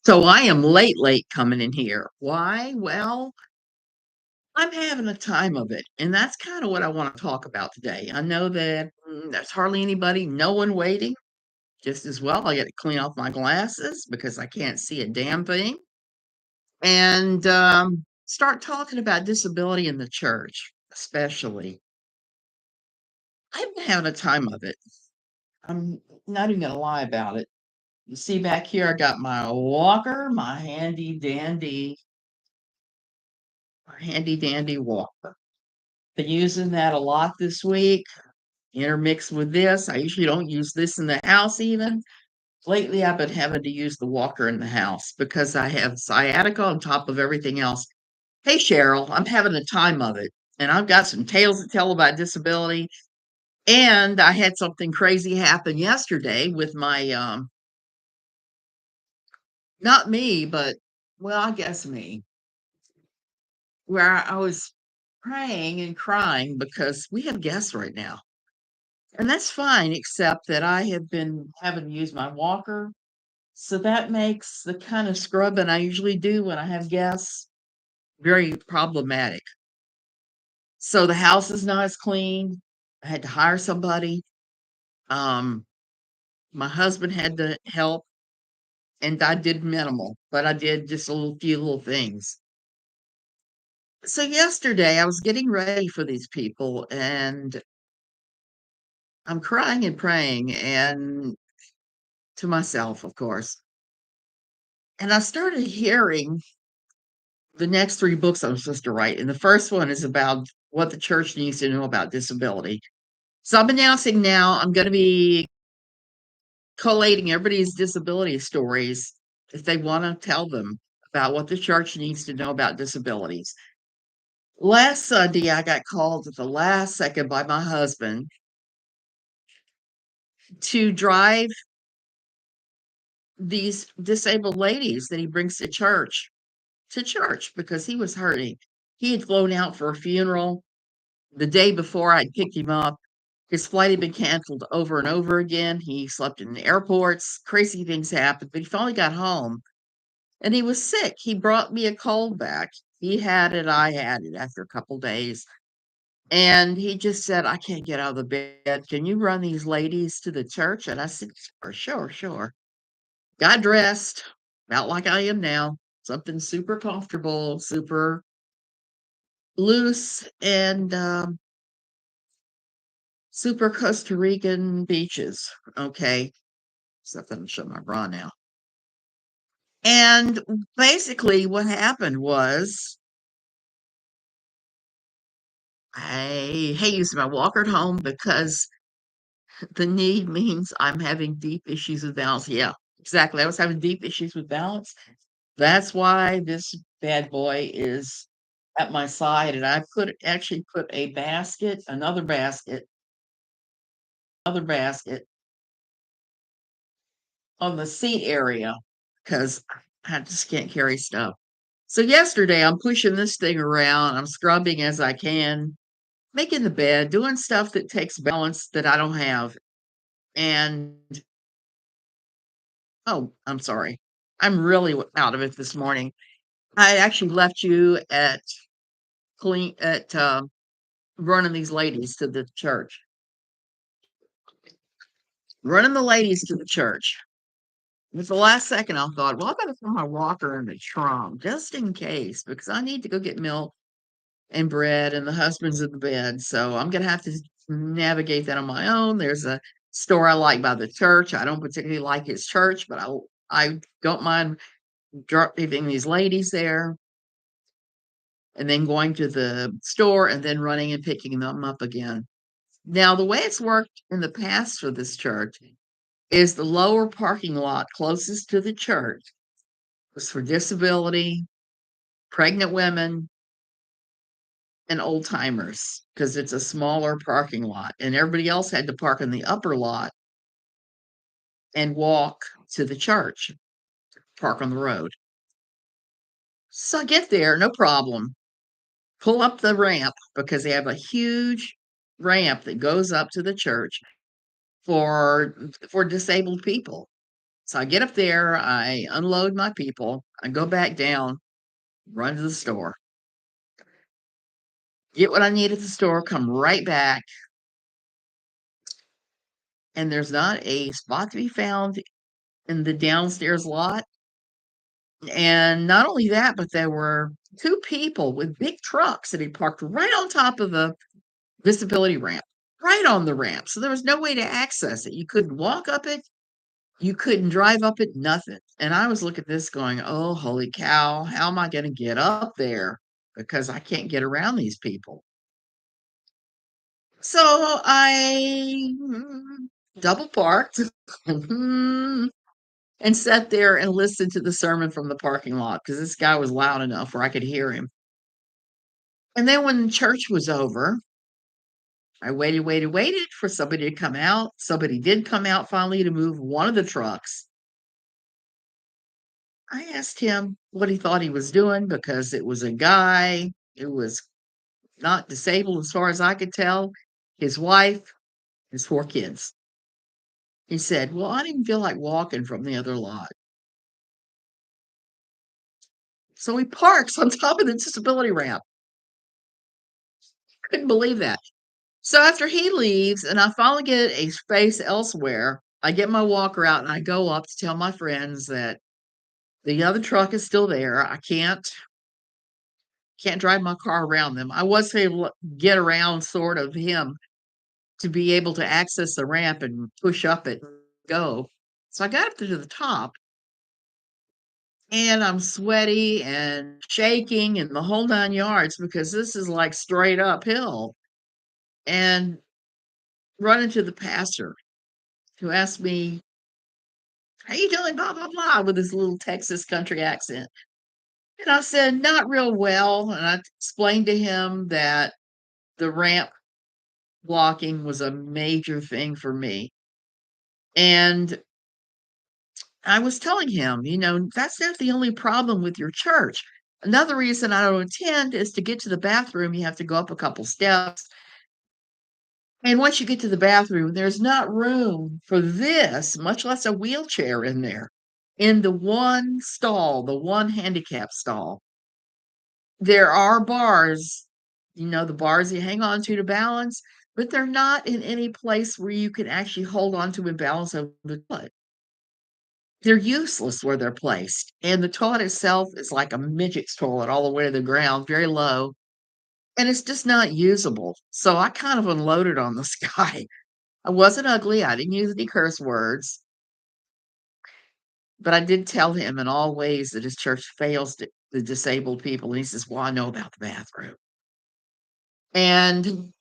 So I am late coming in here. Why? Well, I'm having a time of it. And that's kind of what I want to talk about today. I know that there's hardly anybody, no one waiting. Just as well, I got to clean off my glasses because I can't see a damn thing. And start talking about disability in the church, especially. I've been having a time of it. I'm not even going to lie about it. You see back here, I got my walker, my handy dandy walker. Been using that a lot this week, intermixed with this. I usually don't use this in the house even. Lately, I've been having to use the walker in the house because I have sciatica on top of everything else. Hey, Cheryl, I'm having a time of it, and I've got some tales to tell about disability. And I had something crazy happen yesterday with my, not me, but, well, I guess me, where I was praying and crying because we have guests right now. And that's fine, except that I have been having to use my walker. So that makes the kind of scrubbing I usually do when I have guests very problematic. So the house is not as clean. I had to hire somebody. Um, my husband had to help, and I did minimal, but I did just a few little things. So yesterday I was getting ready for these people, and I'm crying and praying, and to myself, of course. And I started hearing the next 3 books I'm supposed to write, and the first one is about what the church needs to know about disability. So I'm announcing now I'm gonna be collating everybody's disability stories if they wanna tell them about what the church needs to know about disabilities. Last Sunday, I got called at the last second by my husband to drive these disabled ladies that he brings to church because he was hurting. He had flown out for a funeral the day before I'd picked him up. His flight had been canceled over and over again. He slept in airports. Crazy things happened, but he finally got home and he was sick. He brought me a cold back. He had it, I had it after a couple days. And he just said, I can't get out of the bed. Can you run these ladies to the church? And I said, sure, sure, sure. Got dressed, about like I am now, something super comfortable, super loose, and super Costa Rican beaches. Okay. Except I'm showing my bra now. And basically what happened was I hate using my walker at home because the need means I'm having deep issues with balance. Yeah, exactly. I was having deep issues with balance. That's why this bad boy is at my side. And I actually put a basket, another basket on the seat area because I just can't carry stuff. So yesterday, I'm pushing this thing around. I'm scrubbing as I can, making the bed, doing stuff that takes balance that I don't have. And oh, I'm sorry. I'm really out of it this morning. I actually left you at clean at running these ladies to the church. Running the ladies to the church. With the last second, I thought, well, I better throw my walker in the trunk just in case because I need to go get milk and bread, and the husband's in the bed. So I'm gonna have to navigate that on my own. There's a store I like by the church. I don't particularly like his church, but I don't mind driving these ladies there and then going to the store and then running and picking them up again. Now, the way it's worked in the past for this church is the lower parking lot closest to the church was for disability, pregnant women, and old timers because it's a smaller parking lot, and everybody else had to park in the upper lot and walk to the church, park on the road. So I get there, no problem. Pull up the ramp because they have a huge ramp that goes up to the church for disabled people. So I get up there, I unload my people, I go back down, run to the store, get what I need at the store, come right back, and there's not a spot to be found in the downstairs lot. And not only that, but there were two people with big trucks that had parked right on top of the disability ramp, right on the ramp. So there was no way to access it. You couldn't walk up it, you couldn't drive up it, nothing. And I was looking at this going, oh, holy cow, how am I going to get up there? Because I can't get around these people. So I double parked and sat there and listened to the sermon from the parking lot because this guy was loud enough where I could hear him. And then when church was over, I waited for somebody to come out. Somebody did come out finally to move one of the trucks. I asked him what he thought he was doing because it was a guy who was not disabled as far as I could tell, his wife, his 4 kids. He said, "Well, I didn't feel like walking from the other lot." So he parks on top of the disability ramp. Couldn't believe that. So after he leaves and I finally get a space elsewhere, I get my walker out and I go up to tell my friends that the other truck is still there. I can't drive my car around them. I was able to get around sort of him to be able to access the ramp and push up it and go. So I got up to the top and I'm sweaty and shaking and the whole 9 yards because this is like straight uphill. And run into the pastor who asked me, "How you doing?" Blah blah blah with his little Texas country accent. And I said, "Not real well." And I explained to him that the ramp blocking was a major thing for me. And I was telling him, that's not the only problem with your church. Another reason I don't attend is to get to the bathroom, you have to go up a couple steps. And once you get to the bathroom, there's not room for this, much less a wheelchair in there, in the one stall, the one handicap stall. There are bars, the bars you hang on to balance, but they're not in any place where you can actually hold on to and balance over the toilet. They're useless where they're placed, and the toilet itself is like a midget's toilet all the way to the ground, very low, and it's just not usable. So I kind of unloaded on this guy. I wasn't ugly, I didn't use any curse words, but I did tell him in all ways that his church fails the disabled people, and he says, "Well, I know about the bathroom." And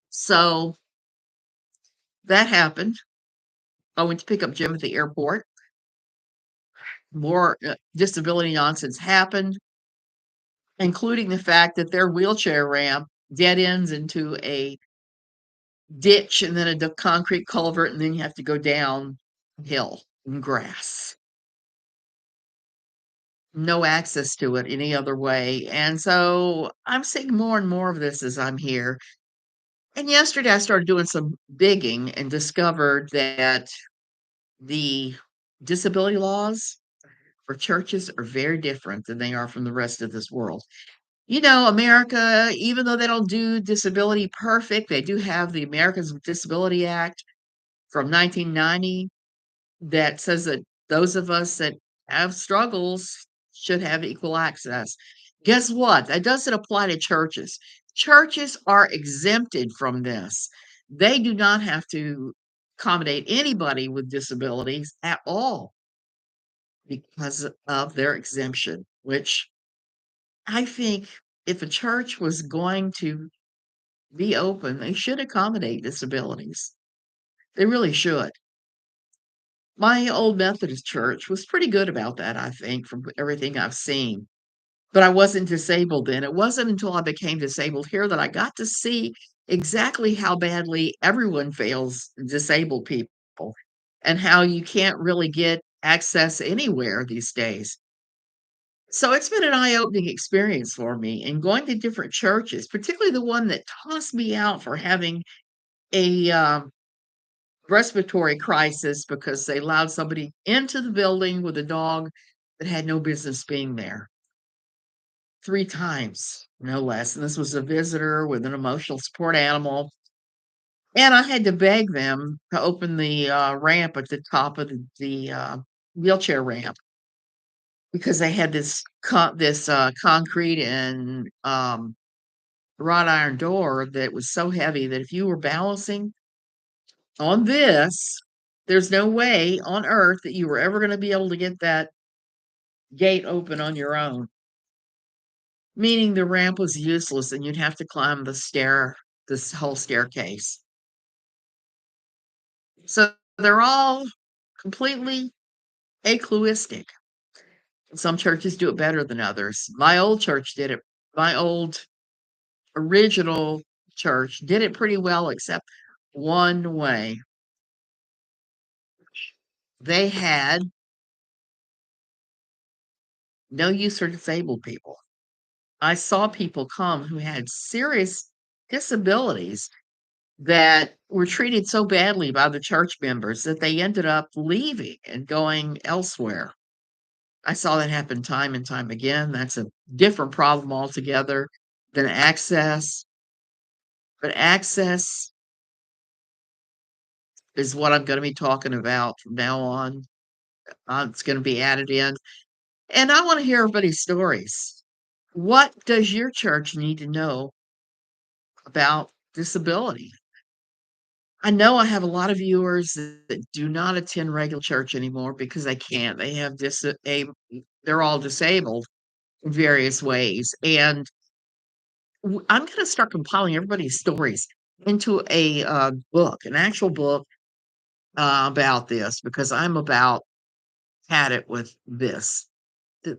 so that happened. I went to pick up Jim at the airport. More disability nonsense happened, including the fact that their wheelchair ramp dead ends into a ditch and then a concrete culvert, and then you have to go downhill in grass. No access to it any other way. And so I'm seeing more and more of this as I'm here. And yesterday I started doing some digging and discovered that the disability laws for churches are very different than they are from the rest of this world. America, even though they don't do disability perfect, they do have the Americans with Disability Act from 1990 that says that those of us that have struggles should have equal access. Guess what? That doesn't apply to churches. Churches are exempted from this. They do not have to accommodate anybody with disabilities at all because of their exemption, which I think if a church was going to be open, they should accommodate disabilities. They really should. My old Methodist church was pretty good about that, I think, from everything I've seen. But I wasn't disabled then. It wasn't until I became disabled here that I got to see exactly how badly everyone fails disabled people and how you can't really get access anywhere these days. So it's been an eye-opening experience for me and going to different churches, particularly the one that tossed me out for having a respiratory crisis because they allowed somebody into the building with a dog that had no business being there 3 times, no less, and this was a visitor with an emotional support animal, and I had to beg them to open the, ramp at the top of the wheelchair ramp because they had this concrete and, wrought iron door that was so heavy that if you were balancing on this, there's no way on earth that you were ever gonna be able to get that gate open on your own, meaning the ramp was useless and you'd have to climb this whole staircase. So they're all completely altruistic. Some churches do it better than others. My old church did it. My old original church did it pretty well, except one way. They had no use for disabled people. I saw people come who had serious disabilities that were treated so badly by the church members that they ended up leaving and going elsewhere. I saw that happen time and time again. That's a different problem altogether than access, but access is what I'm gonna be talking about from now on. It's gonna be added in, and I wanna hear everybody's stories. What does your church need to know about disability? I know I have a lot of viewers that do not attend regular church anymore because they can't. They have they're all disabled in various ways, and I'm gonna start compiling everybody's stories into a, book, an actual book, about this because I'm about had it with this. Th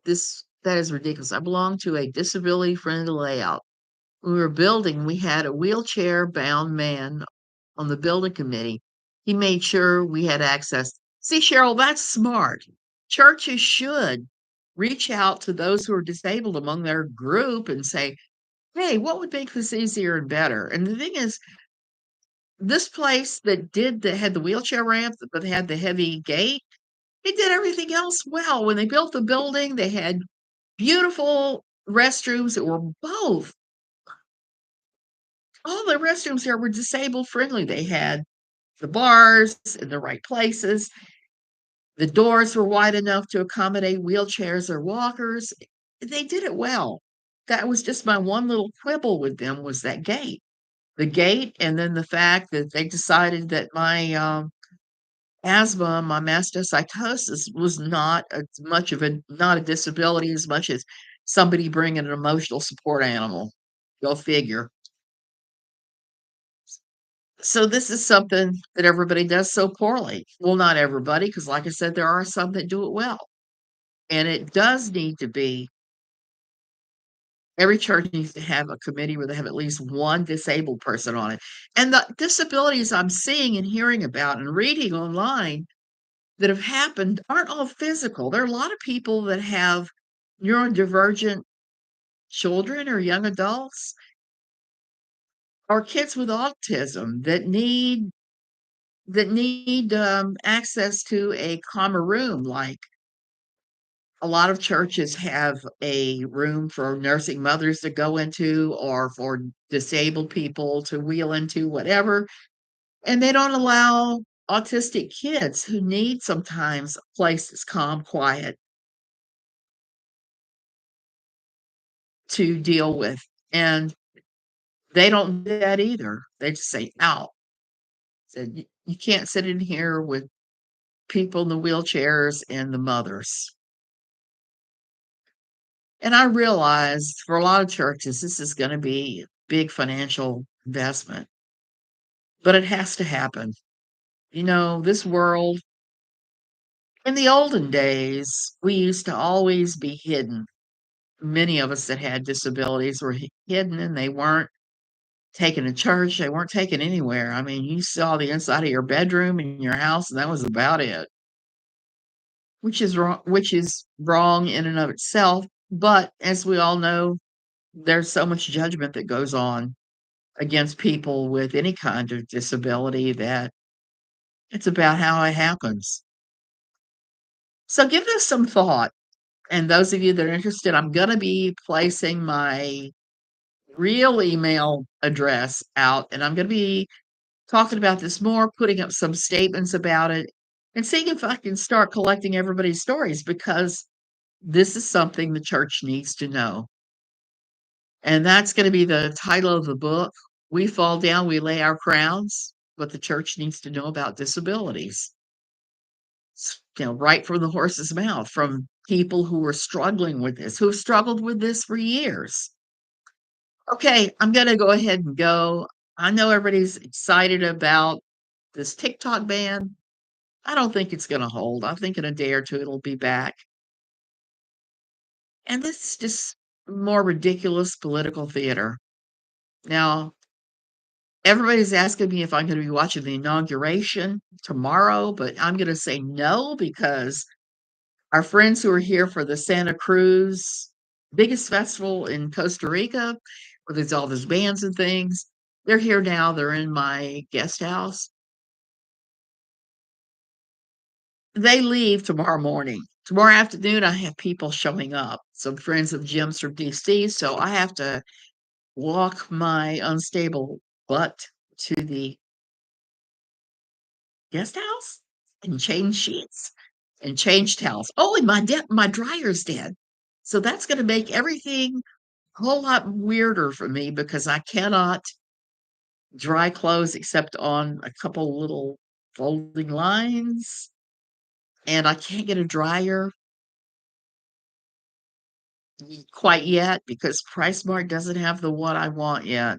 this that is ridiculous. I belong to a disability-friendly layout. When we were building, we had a wheelchair-bound man on the building committee. He made sure we had access. See, Cheryl, that's smart. Churches should reach out to those who are disabled among their group and say, "Hey, what would make this easier and better?" And the thing is, this place that had the wheelchair ramp, but they had the heavy gate, they did everything else well. When they built the building, they had beautiful restrooms that were both all the restrooms there were disabled friendly. They had the bars in the right places. The doors were wide enough to accommodate wheelchairs or walkers. They did it well. That was just my one little quibble with them was that gate. The gate and then the fact that they decided that my, asthma, my mastocytosis was not as much of a not a disability as much as somebody bringing an emotional support animal. Go figure. So this is something that everybody does so poorly. Well, not everybody, because like I said, there are some that do it well. And it does need to be every church needs to have a committee where they have at least one disabled person on it. And the disabilities I'm seeing and hearing about and reading online that have happened aren't all physical. There are a lot of people that have neurodivergent children or young adults or kids with autism that need access to a calmer room, like a lot of churches have a room for nursing mothers to go into or for disabled people to wheel into, whatever, and they don't allow autistic kids who need sometimes a place that's calm, quiet to deal with, and they don't do that either. They just say, "Out." Said, "You can't sit in here with people in the wheelchairs and the mothers." And I realized for a lot of churches, this is gonna be a big financial investment, but it has to happen. You know, this world in the olden days, we used to always be hidden. Many of us that had disabilities were hidden and they weren't taken to church, they weren't taken anywhere. I mean, you saw the inside of your bedroom in your house, and that was about it, which is wrong in and of itself, but as we all know, there's so much judgment that goes on against people with any kind of disability that It's about how it happens. So give this some thought. And those of you that are interested, I'm going to be placing my real email address out, and I'm going to be talking about this more, putting up some statements about it, and seeing if I can start collecting everybody's stories because this is something the church needs to know. And that's going to be the title of the book. We fall down, we lay our crowns, what the church needs to know about disabilities. Right from the horse's mouth, from people who are struggling with this, who've struggled with this for years. Okay, I'm gonna go ahead and go. I know everybody's excited about this TikTok ban. I don't think it's gonna hold. I think in a day or two it'll be back. And this is just more ridiculous political theater. Now, everybody's asking me if I'm gonna be watching the inauguration tomorrow, but I'm gonna say no because our friends who are here for the Santa Cruz biggest festival in Costa Rica, where there's all these bands and things, they're here now. They're in my guest house. They leave tomorrow morning. Tomorrow afternoon, I have people showing up. Some friends of Jim's from DC, so I have to walk my unstable butt to the guest house and change sheets and change towels. Oh, and my dryer's dead. So that's gonna make everything a whole lot weirder for me because I cannot dry clothes except on a couple little folding lines, and I can't get a dryer quite yet because PriceSmart doesn't have the one I want yet.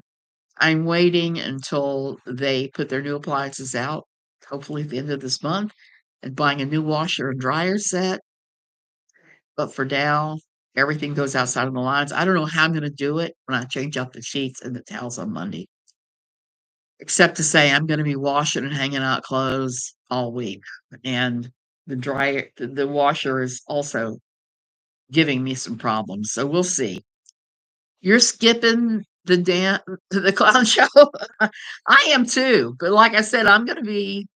I'm waiting until they put their new appliances out, hopefully at the end of this month, and buying a new washer and dryer set. But for now, everything goes outside of the lines. I don't know how I'm gonna do it when I change out the sheets and the towels on Monday, except to say I'm gonna be washing and hanging out clothes all week. And the washer is also giving me some problems. So we'll see. You're skipping the clown show? I am too, but like I said, I'm gonna be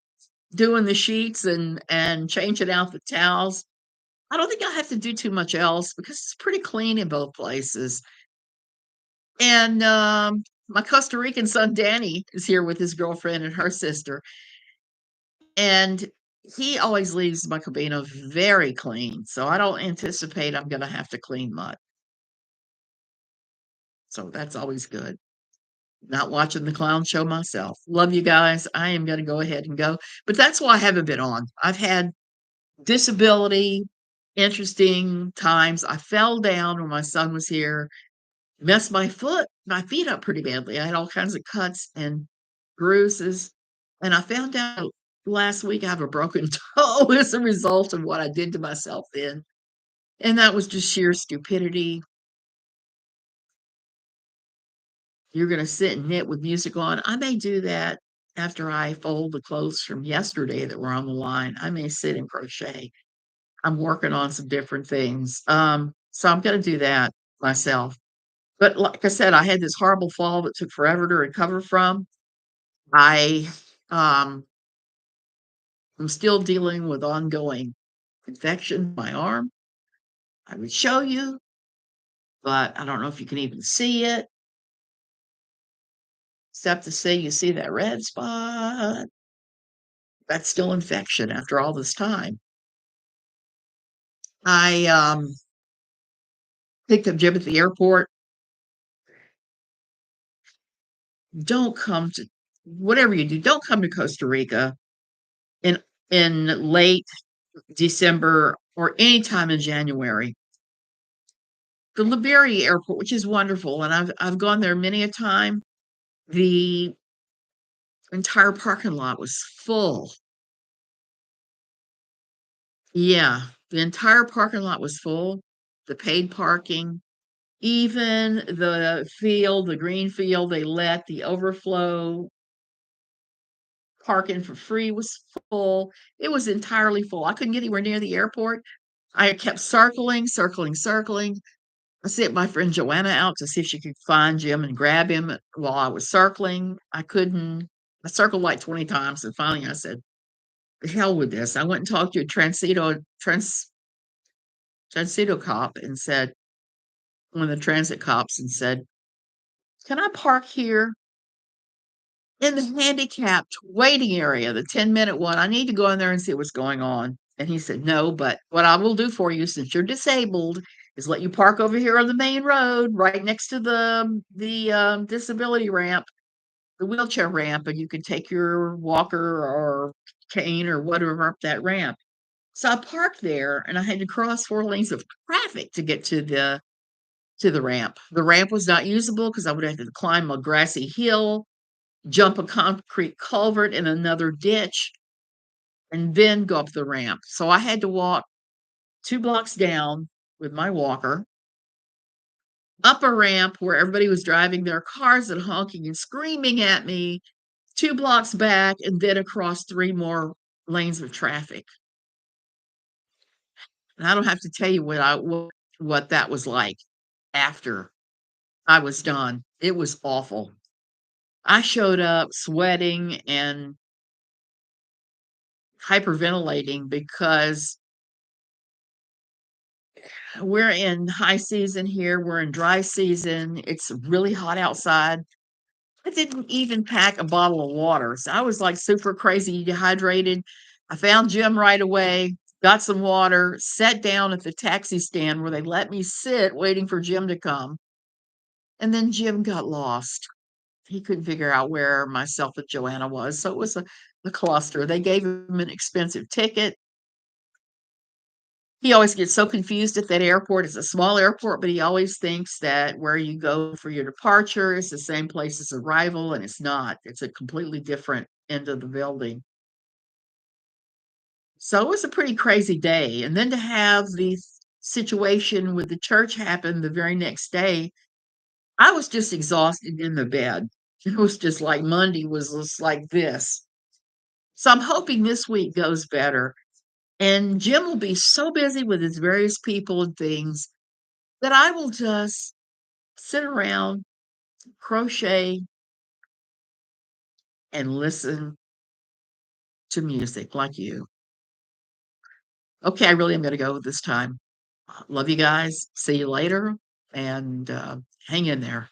doing the sheets and changing out the towels. I don't think I have to do too much else because it's pretty clean in both places. And, my Costa Rican son, Danny, is here with his girlfriend and her sister, and he always leaves my cabana very clean, so I don't anticipate I'm gonna have to clean much. So that's always good. Not watching the clown show myself. Love you guys. I am gonna go ahead and go, but that's why I haven't been on. I've had disability, interesting times. I fell down when my son was here, messed my feet up pretty badly. I had all kinds of cuts and bruises, and I found out last week I have a broken toe as a result of what I did to myself then, and that was just sheer stupidity. You're gonna sit and knit with music on. I may do that after I fold the clothes from yesterday that were on the line. I may sit and crochet. I'm working on some different things. So I'm gonna do that myself. But like I said, I had this horrible fall that took forever to recover from. I, um, am still dealing with ongoing infection in my arm. I would show you, but I don't know if you can even see it, except to say you see that red spot. That's still infection after all this time. I, picked up Jim at the airport. Don't come to whatever you do, don't come to Costa Rica in late December or anytime in January. The Liberia airport, which is wonderful, and I've gone there many a time, the entire parking lot was full. Yeah, the entire parking lot was full, the paid parking, even the green field they let the overflow park in for free was full. It was entirely full. I couldn't get anywhere near the airport. I kept circling, circling, circling. I sent my friend Joanna out to see if she could find Jim and grab him while I was circling. I couldn't. I circled like 20 times, and finally I said, hell with this. I went and talked to a Transito cop and said, one of the transit cops, and said, "Can I park here in the handicapped waiting area, the 10-minute one? I need to go in there and see what's going on." And he said, "No, but what I will do for you since you're disabled is let you park over here on the main road right next to the disability ramp, the wheelchair ramp, and you can take your walker or cane or whatever up that ramp." So I parked there and I had to cross 4 lanes of traffic to get to the ramp. The ramp was not usable because I would have to climb a grassy hill, jump a concrete culvert in another ditch, and then go up the ramp. So I had to walk 2 blocks down with my walker, up a ramp where everybody was driving their cars and honking and screaming at me, 2 blocks back, and then across 3 more lanes of traffic. And I don't have to tell you what that was like after I was done. It was awful. I showed up sweating and hyperventilating because we're in high season here, we're in dry season, it's really hot outside. I didn't even pack a bottle of water, so I was, like, super crazy dehydrated. I found Jim right away, got some water, sat down at the taxi stand where they let me sit waiting for Jim to come, and then Jim got lost. He couldn't figure out where myself and Joanna was, so it was a cluster. They gave him an expensive ticket. He always gets so confused at that airport. It's a small airport, but he always thinks that where you go for your departure is the same place as arrival, and it's not. It's a completely different end of the building. So it was a pretty crazy day. And then to have the situation with the church happen the very next day, I was just exhausted in the bed. It was just like Monday was just like this. So I'm hoping this week goes better. And Jim will be so busy with his various people and things that I will just sit around, crochet, and listen to music like you. Okay, I really am gonna go this time. Love you guys. See you later, and, hang in there.